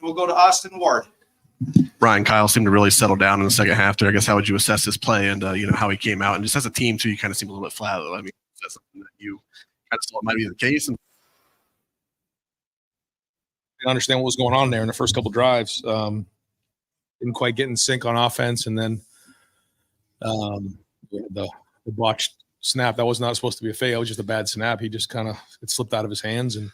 We'll go to Austin Ward. Brian, Kyle seemed to really settle down in the second half there. I guess how would you assess his play and how he came out? And just as a team, too, you kind of seem a little bit flat. I mean, is that something that you kind of thought might be the case? And I understand what was going on there in the first couple drives. Didn't quite get in sync on offense, and then the botched snap, that was not supposed to be a fail. It was just a bad snap. He just kind of – it slipped out of his hands, and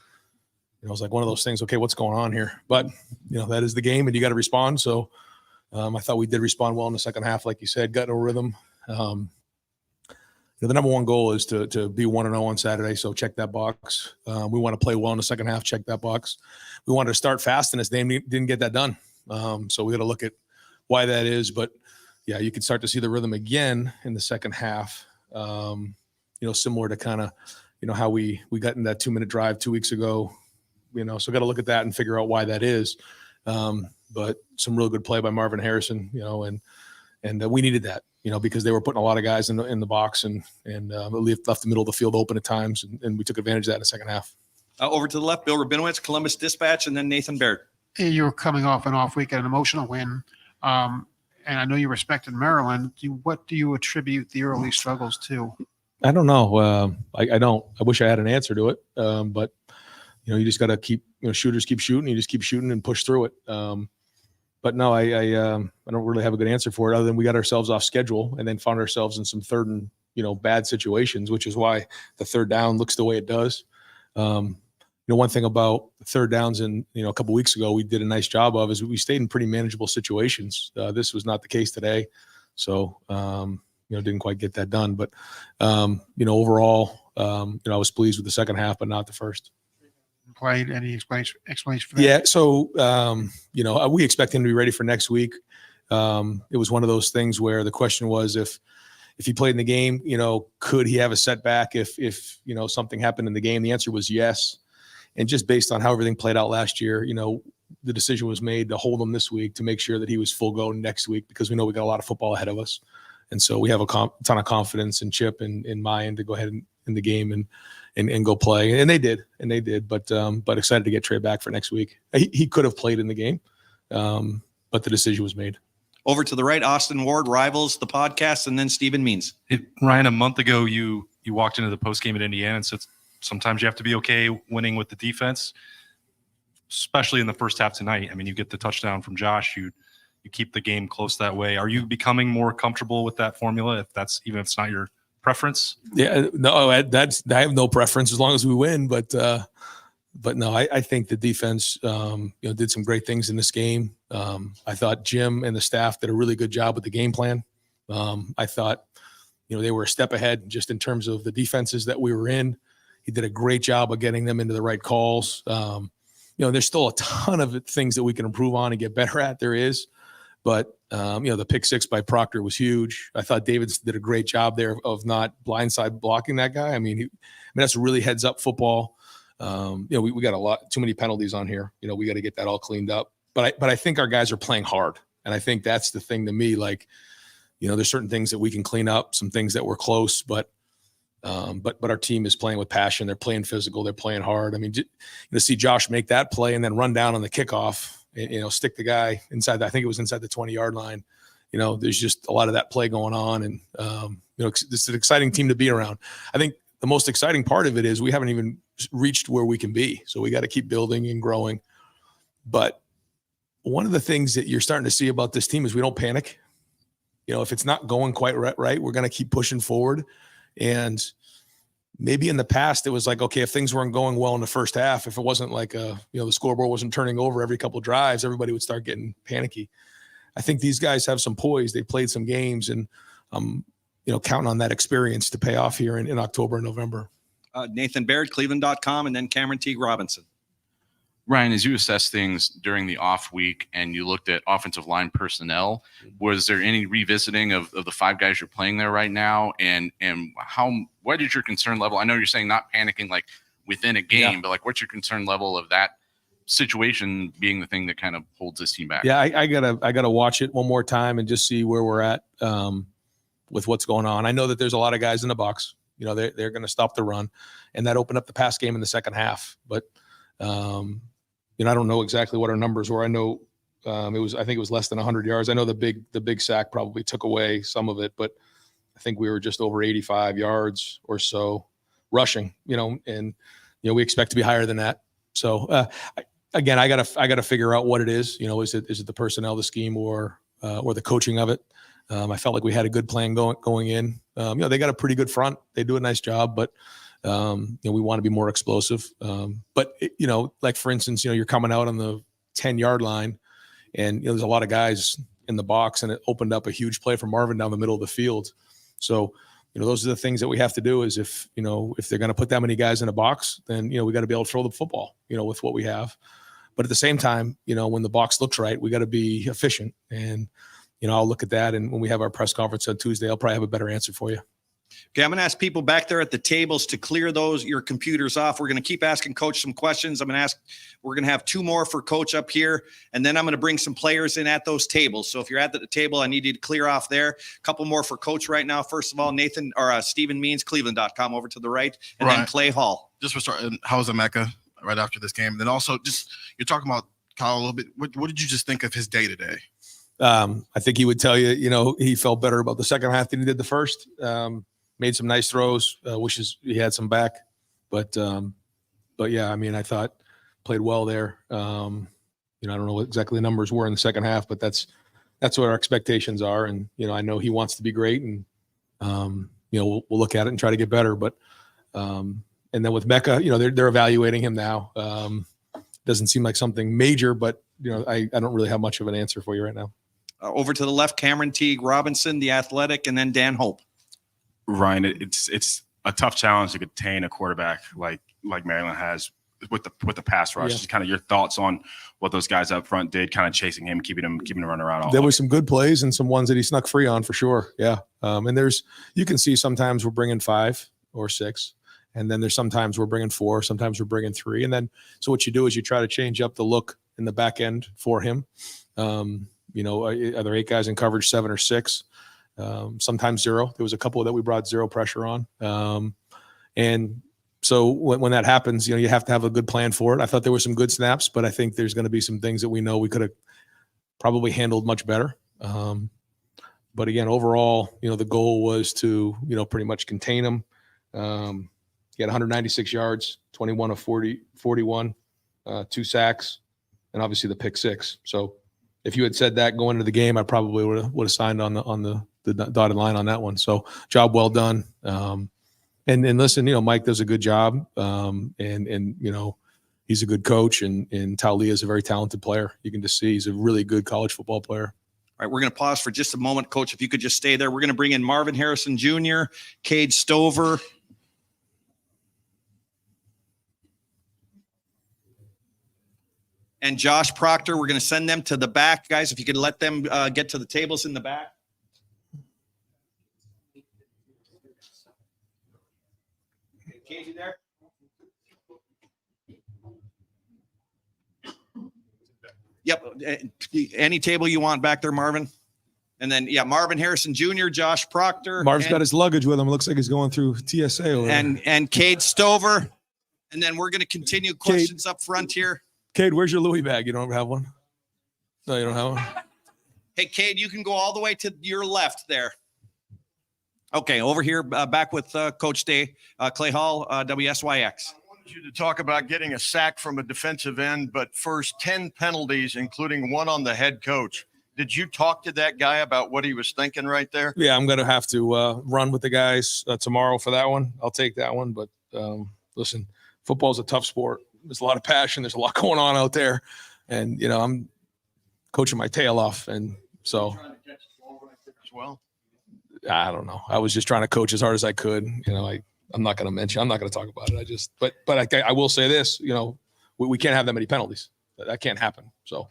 it was like one of those things, okay, what's going on here? But, that is the game, and you got to respond. So I thought we did respond well in the second half, like you said, got in a rhythm. The number one goal is to be 1-0 on Saturday, so check that box. We want to play well in the second half, check that box. We wanted to start fast, and this game didn't get that done. So we got to look at why that is. But, yeah, you can start to see the rhythm again in the second half, similar to kind of, how we got in that 2-minute drive 2 weeks ago. So got to look at that and figure out why that is. But some real good play by Marvin Harrison, and we needed that, because they were putting a lot of guys in the box and left the middle of the field open at times, and we took advantage of that in the second half. Over to the left, Bill Rabinowitz, Columbus Dispatch, and then Nathan Baird. You're coming off an off week and an emotional win, and I know you respected Maryland. What do you attribute the early struggles to? I don't know. I don't. I wish I had an answer to it, but you just got to keep. Shooters keep shooting. You just keep shooting and push through it. But no, I don't really have a good answer for it, other than we got ourselves off schedule and then found ourselves in some third and bad situations, which is why the third down looks the way it does. One thing about third downs a couple weeks ago we did a nice job of is we stayed in pretty manageable situations. This was not the case today, so didn't quite get that done. But overall, I was pleased with the second half, but not the first. Played any explanation for that? Yeah, so we expect him to be ready for next week. It was one of those things where the question was if he played in the game, could he have a setback if something happened in the game? The answer was yes. And just based on how everything played out last year, the decision was made to hold him this week to make sure that he was full go next week, because we know we got a lot of football ahead of us. And so we have a ton of confidence in Chip and in Mayan to go ahead in the game and go play. And they did. But excited to get Trey back for next week. He could have played in the game, but the decision was made. Over to the right, Austin Ward, Rivals, the podcast, and then Stephen Means. Ryan, a month ago, you walked into the postgame at Indiana and said sometimes you have to be okay winning with the defense, especially in the first half tonight. I mean, you get the touchdown from Josh. You keep the game close that way. Are you becoming more comfortable with that formula, even if it's not your preference? Yeah, no, I have no preference as long as we win. But no, I think the defense, did some great things in this game. I thought Jim and the staff did a really good job with the game plan. I thought, they were a step ahead just in terms of the defenses that we were in. He did a great job of getting them into the right calls. There's still a ton of things that we can improve on and get better at. There is. But, the pick six by Proctor was huge. I thought Davis did a great job there of not blindside blocking that guy. I mean, that's really heads up football. We got too many penalties on here. We got to get that all cleaned up. But I think our guys are playing hard. And I think that's the thing to me, there's certain things that we can clean up, some things that were close, but our team is playing with passion. They're playing physical. They're playing hard. I mean, to see Josh make that play and then run down on the kickoff, stick the guy inside. I think it was inside the 20-yard line. There's just a lot of that play going on, and this is an exciting team to be around. I think the most exciting part of it is we haven't even reached where we can be, so we got to keep building and growing. But one of the things that you're starting to see about this team is we don't panic. If it's not going quite right, we're going to keep pushing forward. And maybe in the past it was like, okay, if things weren't going well in the first half, if it wasn't like the scoreboard wasn't turning over every couple of drives, everybody would start getting panicky. I think these guys have some poise. They played some games, and counting on that experience to pay off here in October and November. Nathan Baird, Cleveland.com, and then Cameron Teague Robinson. Ryan, as you assess things during the off week and you looked at offensive line personnel, was there any revisiting of the five guys you're playing there right now? And what is your concern level? I know you're saying not panicking like within a game, but what's your concern level of that situation being the thing that kind of holds this team back? Yeah, I gotta watch it one more time and just see where we're at with what's going on. I know that there's a lot of guys in the box. They're going to stop the run, and that opened up the pass game in the second half. But I don't know exactly what our numbers were. I know I think it was less than 100 yards. I know the big sack probably took away some of it, but I think we were just over 85 yards or so rushing, and we expect to be higher than that. So again, I gotta figure out what it is. Is it the personnel, the scheme, or the coaching of it? I felt like we had a good plan going in. They got a pretty good front. They do a nice job, but we want to be more explosive. But like for instance, you're coming out on the 10-yard line, and there's a lot of guys in the box, and it opened up a huge play for Marvin down the middle of the field. So those are the things that we have to do. Is if they're going to put that many guys in a box, then we got to be able to throw the football, with what we have. But at the same time, when the box looks right, we got to be efficient. And I'll look at that, and when we have our press conference on Tuesday, I'll probably have a better answer for you. Okay, I'm going to ask people back there at the tables to clear your computers off. We're going to keep asking Coach some questions. We're going to have 2 more for Coach up here, and then I'm going to bring some players in at those tables. So if you're at the table, I need you to clear off there. A couple more for Coach right now. First of all, Stephen Means, Cleveland.com over to the right, and then Clay Hall. Just for starting, how was Emeka right after this game? And then also, you're talking about Kyle a little bit. What did you just think of his day-to-day? I think he would tell you, he felt better about the second half than he did the first. Made some nice throws. Wishes he had some back, but yeah, I thought played well there. I don't know what exactly the numbers were in the second half, but that's what our expectations are. And I know he wants to be great, and we'll look at it and try to get better. But and then with Mecca, they're evaluating him now. Doesn't seem like something major, but I don't really have much of an answer for you right now. Over to the left, Cameron Teague Robinson, the Athletic, and then Dan Hope. Ryan, it's a tough challenge to contain a quarterback like Maryland has with the pass rush. Yeah. Just kind of your thoughts on what those guys up front did, kind of chasing him, keeping him running around. There was some good plays and some ones that he snuck free on for sure. Yeah, and you can see sometimes we're bringing 5 or 6, and then there's sometimes we're bringing 4, sometimes we're bringing 3, and then so what you do is you try to change up the look in the back end for him. Are there 8 guys in coverage, 7 or 6? Sometimes 0. There was a couple that we brought 0 pressure on. And so when that happens, you have to have a good plan for it. I thought there were some good snaps, but I think there's going to be some things that we know we could have probably handled much better. But again, overall, the goal was to, pretty much contain him. He had 196 yards, 21 of 41, 2 sacks, and obviously the pick 6. So if you had said that going into the game, I probably would have signed on the dotted line on that one. So job well done. And listen, Mike does a good job. And he's a good coach, and Taulia is a very talented player. You can just see he's a really good college football player. All right, we're going to pause for just a moment. Coach, if you could just stay there. We're going to bring in Marvin Harrison Jr., Cade Stover, and Josh Proctor. We're going to send them to the back. Guys, if you could let them get to the tables in the back. Cade, you there? Yep. Any table you want back there, Marvin. And then, Marvin Harrison Jr., Josh Proctor. Marv's got his luggage with him. It looks like he's going through TSA over there. And Cade Stover. And then we're going to continue questions up front here. Cade, where's your Louis bag? You don't have one? No, you don't have one? Hey, Cade, you can go all the way to your left there. Okay, over here, back with Coach Day, Clay Hall, WSYX. You to talk about getting a sack from a defensive end, but first 10 penalties, including one on the head coach. Did you talk to that guy about what he was thinking right there? Yeah, I'm going to have to run with the guys tomorrow for that one. I'll take that one. But listen, football's a tough sport. There's a lot of passion. There's a lot going on out there. And, I'm coaching my tail off. And so As well. I don't know. I was just trying to coach as hard as I could. I'm not going to talk about it. But I will say this, we can't have that many penalties. That can't happen. So,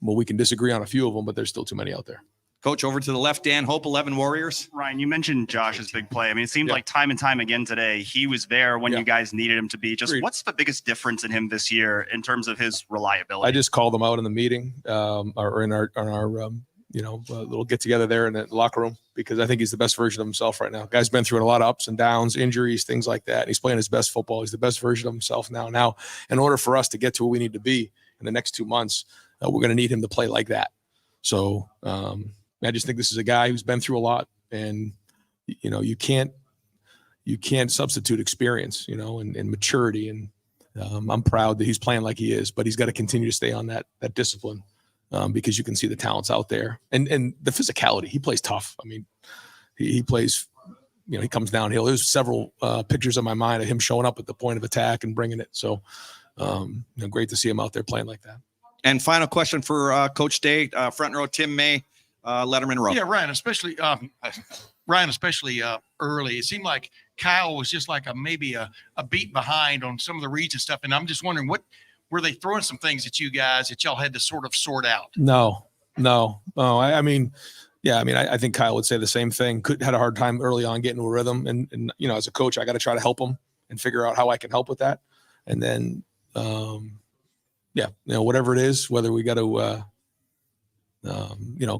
we can disagree on a few of them, but there's still too many out there. Coach, over to the left, Dan Hope, 11 Warriors. Ryan, you mentioned Josh's big play. I mean, it seemed like time and time again today, he was there when you guys needed him to be. Just Agreed. What's the biggest difference in him this year in terms of his reliability? I just called him out in the meeting or in our a little get together there in the locker room, because I think he's the best version of himself right now. Guy's been through a lot of ups and downs, injuries, things like that. And he's playing his best football. He's the best version of himself now. Now, in order for us to get to where we need to be in the next 2 months, we're going to need him to play like that. So I just think this is a guy who's been through a lot, and you can't substitute experience, and maturity. And I'm proud that he's playing like he is, but he's got to continue to stay on that discipline, because you can see the talents out there and the physicality. He plays tough. I mean, he plays, he comes downhill. There's several pictures in my mind of him showing up at the point of attack and bringing it. So great to see him out there playing like that. And final question for Coach Day, front row, Tim May, Lettermen Row. Yeah, Ryan, especially early. It seemed like Kyle was just like maybe a beat behind on some of the reads and stuff. And I'm just wondering, what were they throwing some things at you guys that y'all had to sort of sort out? No. I think Kyle would say the same thing. Had a hard time early on getting a rhythm, and as a coach, I got to try to help him and figure out how I can help with that. And then, whatever it is, whether we got to,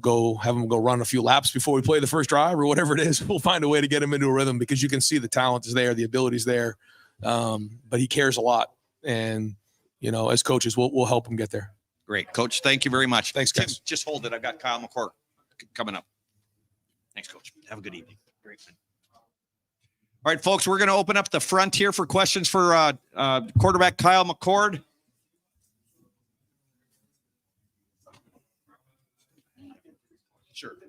go have him go run a few laps before we play the first drive or whatever it is, we'll find a way to get him into a rhythm, because you can see the talent is there, the ability is there. But he cares a lot. And, as coaches, we'll help him get there. Great. Coach, thank you very much. Thanks, guys. Tim, just hold it. I've got Kyle McCord coming up. Thanks, Coach. Have a good evening. Great. All right, folks, we're going to open up the front here for questions for quarterback Kyle McCord.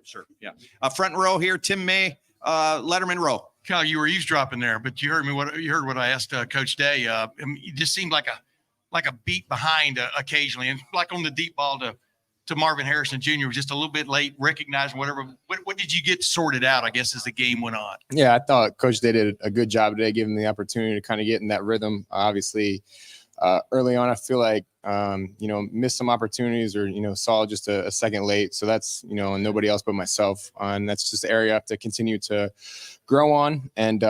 Sure. Yeah. Front row here, Tim May, Lettermen Row. Kyle, you were eavesdropping there, but you heard what I asked Coach Day. It just seemed like a beat behind occasionally, and like on the deep ball to Marvin Harrison Jr. was just a little bit late, recognizing whatever. What did you get sorted out, I guess, as the game went on? Yeah, I thought Coach Day did a good job today, giving the opportunity to kind of get in that rhythm. Obviously, early on, I feel like, missed some opportunities, or, saw just a second late. So that's, and nobody else but myself. And that's just the area I have to continue to grow on, and,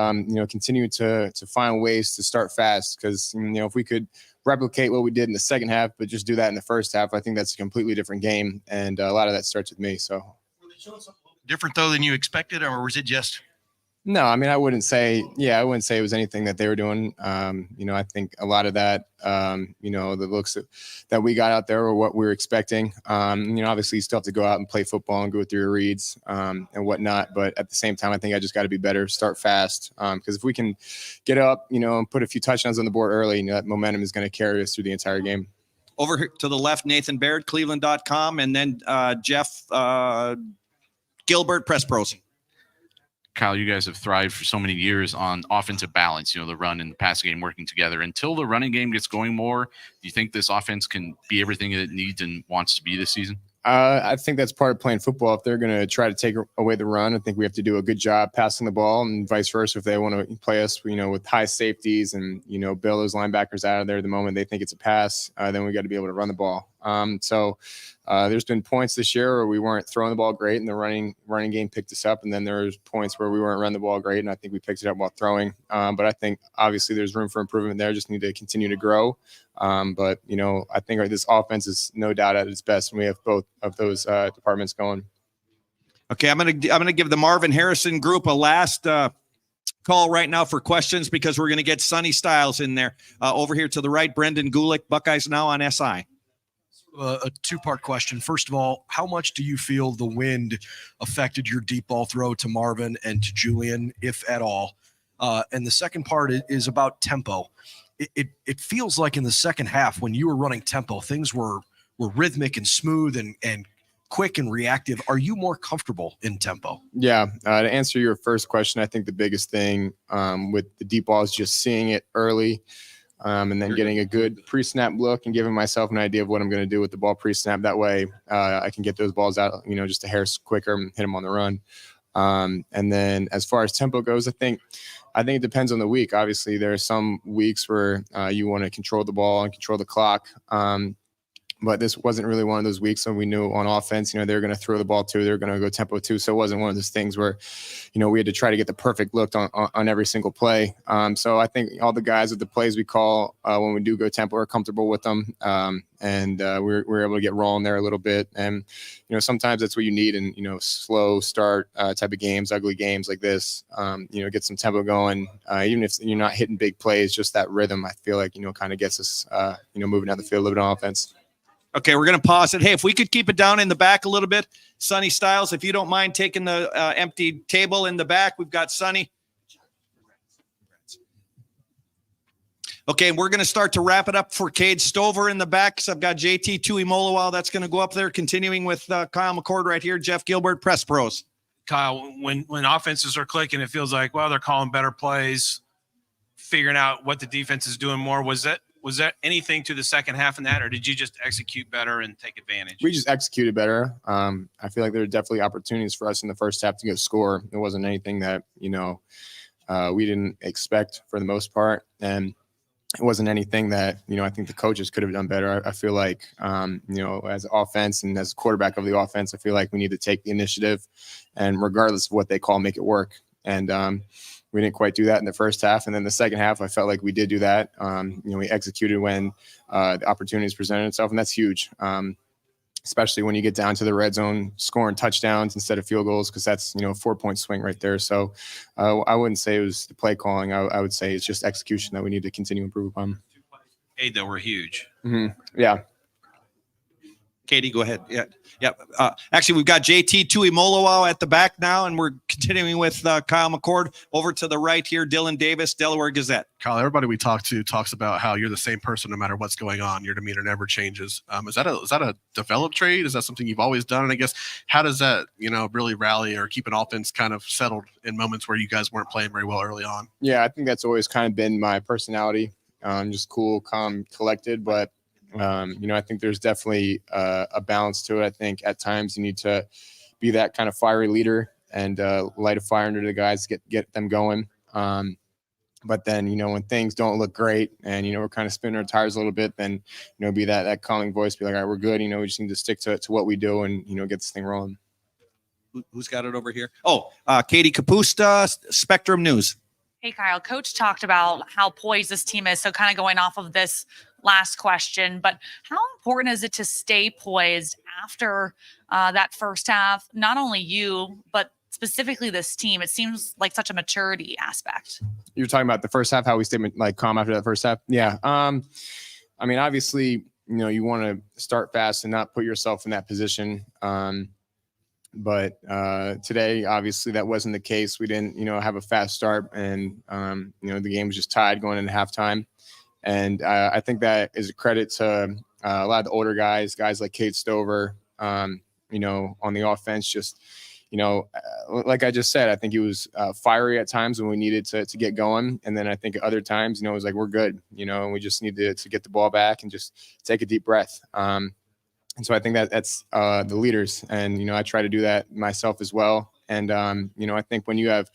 continue to find ways to start fast. Because, if we could replicate what we did in the second half, but just do that in the first half, I think that's a completely different game. And a lot of that starts with me. So Were they showing something different, though, than you expected, or was it just? No, I mean, I wouldn't say it was anything that they were doing. I think a lot of that, the looks that we got out there were what we were expecting. Obviously you still have to go out and play football and go through your reads and whatnot. But at the same time, I think I just got to be better, start fast. Because if we can get up, and put a few touchdowns on the board early, that momentum is going to carry us through the entire game. Over here to the left, Nathan Baird, Cleveland.com, and then Jeff Gilbert, Press Pros. Kyle, you guys have thrived for so many years on offensive balance, the run and the passing game working together. Until the running game gets going more, do you think this offense can be everything it needs and wants to be this season? I think that's part of playing football. If they're going to try to take away the run, I think we have to do a good job passing the ball, and vice versa. If they want to play us, with high safeties and, bail those linebackers out of there the moment they think it's a pass, then we got to be able to run the ball. There's been points this year where we weren't throwing the ball great, and the running game picked us up. And then there's points where we weren't running the ball great, and I think we picked it up while throwing. But I think obviously there's room for improvement there. Just need to continue to grow. I think this offense is no doubt at its best, and we have both of those departments going. Okay, I'm gonna give the Marvin Harrison group a last call right now for questions, because we're gonna get Sonny Styles in there. Over here to the right, Brendan Gulick, Buckeyes Now on SI. A two-part question. First of all, how much do you feel the wind affected your deep ball throw to Marvin and to Julian, if at all? And the second part is about tempo. It feels like in the second half, when you were running tempo, things were rhythmic and smooth and quick and reactive. Are you more comfortable in tempo? Yeah. To answer your first question, I think the biggest thing with the deep ball is just seeing it early. And then getting a good pre-snap look and giving myself an idea of what I'm going to do with the ball pre-snap. That way I can get those balls out, just a hair quicker and hit them on the run. And then as far as tempo goes, I think it depends on the week. Obviously, there are some weeks where you want to control the ball and control the clock. But this wasn't really one of those weeks when we knew on offense, you know, they're going to throw the ball too. They're going to go tempo too. So it wasn't one of those things where, you know, we had to try to get the perfect look on every single play. So I think all the guys with the plays we call when we do go tempo are comfortable with them. We're able to get rolling there a little bit. And, you know, sometimes that's what you need in, you know, slow start type of games, ugly games like this, you know, get some tempo going. Even if you're not hitting big plays, just that rhythm, I feel like, you know, kind of gets us, you know, moving down the field a little bit on offense. Okay, we're going to pause it. Hey, if we could keep it down in the back a little bit. Sonny Styles, if you don't mind taking the empty table in the back. We've got Sonny. Okay, we're going to start to wrap it up for Cade Stover in the back. So I've got JT Tuimoloau. That's going to go up there, continuing with Kyle McCord right here. Jeff Gilbert, Press Pros. Kyle, when offenses are clicking, it feels like, well, they're calling better plays, figuring out what the defense is doing more. Was there anything to the second half in that, or did you just execute better and take advantage? We just executed better. I feel like there were definitely opportunities for us in the first half to get a score. There wasn't anything that, you know, we didn't expect for the most part. And it wasn't anything that, you know, I think the coaches could have done better. I feel like, you know, as offense and as quarterback of the offense, I feel like we need to take the initiative and regardless of what they call, make it work. And, we didn't quite do that in the first half. And then the second half, I felt like we did do that. You know, we executed when the opportunities presented itself, and that's huge, especially when you get down to the red zone, scoring touchdowns instead of field goals, because that's, you know, a 4-point swing right there. So I wouldn't say it was the play calling. I would say it's just execution that we need to continue to improve upon. Hey, that were huge. Mm-hmm. Yeah. Katie, go ahead. Yeah. Actually, we've got JT Tuimoloau at the back now, and we're continuing with Kyle McCord. Over to the right here, Dylan Davis, Delaware Gazette. Kyle, everybody we talk to talks about how you're the same person no matter what's going on. Your demeanor never changes. Is that a developed trait? Is that something you've always done? And I guess, how does that, you know, really rally or keep an offense kind of settled in moments where you guys weren't playing very well early on? Yeah, I think that's always kind of been my personality. Just cool, calm, collected, but you know, I think there's definitely a balance to it. I think at times you need to be that kind of fiery leader and light a fire under the guys, get them going. But then, you know, when things don't look great and, you know, we're kind of spinning our tires a little bit, then, you know, be that calming voice, be like, all right, we're good. You know, we just need to stick to what we do and, you know, get this thing rolling. Who's got it over here? Oh, Katie Kapusta, Spectrum News. Hey, Kyle, Coach talked about how poised this team is. So kind of going off of this last question, but how important is it to stay poised after that first half? Not only you, but specifically this team. It seems like such a maturity aspect. You're talking about the first half, how we stayed like calm after that first half? Yeah. I mean, obviously, you know, you want to start fast and not put yourself in that position. But today, obviously, that wasn't the case. We didn't, you know, have a fast start, and you know, the game was just tied going into halftime. And I think that is a credit to a lot of the older guys like Cade Stover. You know, on the offense, just, you know, like I just said, I think he was fiery at times when we needed to get going, and then I think at other times, you know, it was like, we're good, you know, and we just need to get the ball back and just take a deep breath. And so I think that's the leaders. And, you know, I try to do that myself as well. And, you know, I think when you have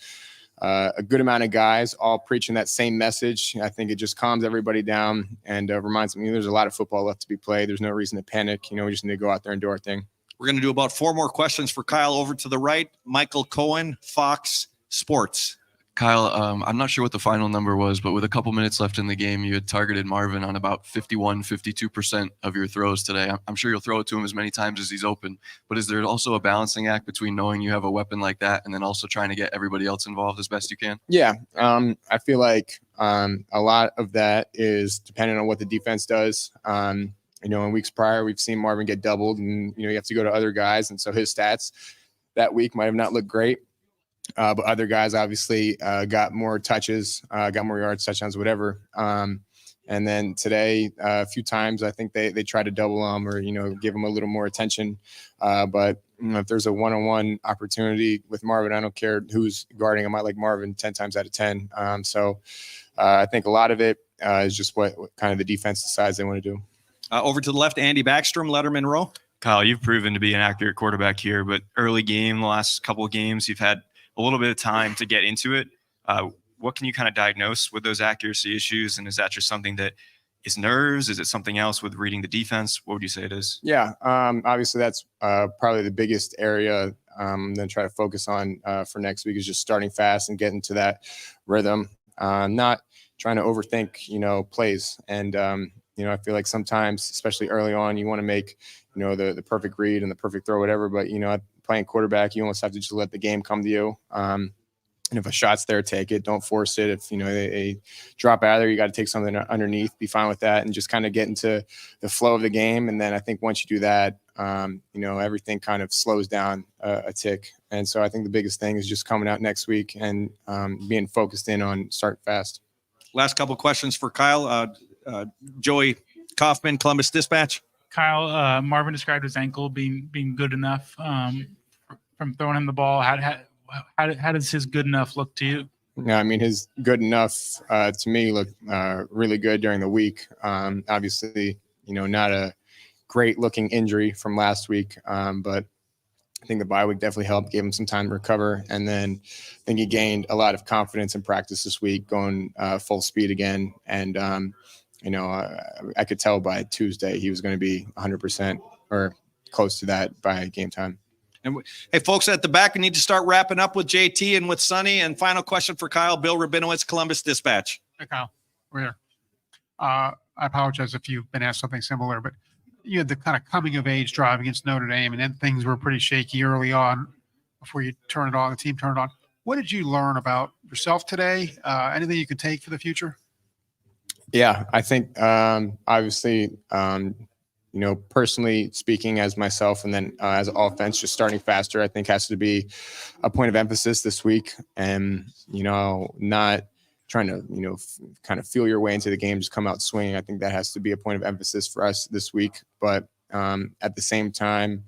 a good amount of guys all preaching that same message, I think it just calms everybody down and reminds me there's a lot of football left to be played. There's no reason to panic. You know, we just need to go out there and do our thing. We're going to do about 4 more questions for Kyle. Over to the right, Michael Cohen, Fox Sports. Kyle, I'm not sure what the final number was, but with a couple minutes left in the game, you had targeted Marvin on about 52% of your throws today. I'm sure you'll throw it to him as many times as he's open, but is there also a balancing act between knowing you have a weapon like that and then also trying to get everybody else involved as best you can? Yeah, I feel like a lot of that is dependent on what the defense does. You know, in weeks prior, we've seen Marvin get doubled, and, you know, you have to go to other guys, and so his stats that week might have not looked great. But other guys obviously got more touches, got more yards, touchdowns, whatever. And then today, a few times, I think they try to double him or, you know, give him a little more attention. But you know, if there's a one-on-one opportunity with Marvin, I don't care who's guarding him. I like Marvin 10 times out of 10. So I think a lot of it is just what kind of the defense decides they want to do. Over to the left, Andy Backstrom, Lettermen Row. Kyle, you've proven to be an accurate quarterback here, but early game, the last couple of games, you've had a little bit of time to get into it. What can you kind of diagnose with those accuracy issues? And is that just something that is nerves? Is it something else with reading the defense? What would you say it is? Yeah, obviously that's probably the biggest area. Then try to focus on for next week is just starting fast and getting to that rhythm. Not trying to overthink, plays. And I feel like sometimes, especially early on, you want to make, the perfect read and the perfect throw, whatever. But playing quarterback, you almost have to just let the game come to you. And if a shot's there, take it. Don't force it. If they drop out of there, you got to take something underneath. Be fine with that, and just kind of get into the flow of the game. And then I think once you do that, everything kind of slows down a tick. And so I think the biggest thing is just coming out next week and being focused in on start fast. Last couple questions for Kyle. Joey Kaufman, Columbus Dispatch. Kyle, Marvin described his ankle being good enough from throwing him the ball. How does his good enough look to you? Yeah, I mean, his good enough to me looked really good during the week. Obviously, not a great looking injury from last week, but I think the bye week definitely helped, gave him some time to recover. And then I think he gained a lot of confidence in practice this week, going full speed again. And, I could tell by Tuesday he was going to be 100% or close to that by game time. And hey, folks at the back, we need to start wrapping up with JT and with Sonny. And final question for Kyle, Bill Rabinowitz, Columbus Dispatch. Hey, Kyle, we're here. I apologize if you've been asked something similar, but you had the kind of coming of age drive against Notre Dame, and then things were pretty shaky early on before you turn it on. The team turned it on. What did you learn about yourself today? Anything you can take for the future? Yeah, I think obviously, personally speaking as myself and then as an offense, just starting faster, I think has to be a point of emphasis this week. And, not trying to, kind of feel your way into the game, just come out swinging. I think that has to be a point of emphasis for us this week. But at the same time,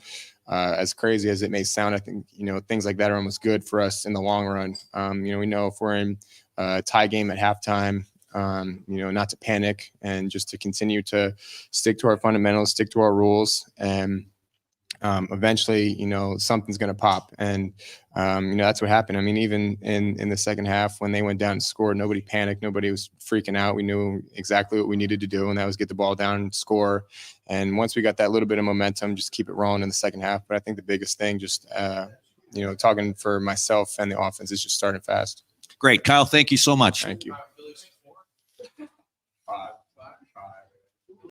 as crazy as it may sound, I think, things like that are almost good for us in the long run. We know if we're in a tie game at halftime, not to panic and just to continue to stick to our fundamentals, stick to our rules. And eventually, something's going to pop. And, that's what happened. I mean, even in the second half, when they went down and scored, nobody panicked. Nobody was freaking out. We knew exactly what we needed to do, and that was get the ball down and score. And once we got that little bit of momentum, just keep it rolling in the second half. But I think the biggest thing, just, talking for myself and the offense, is just starting fast. Great. Kyle, thank you so much. Thank you.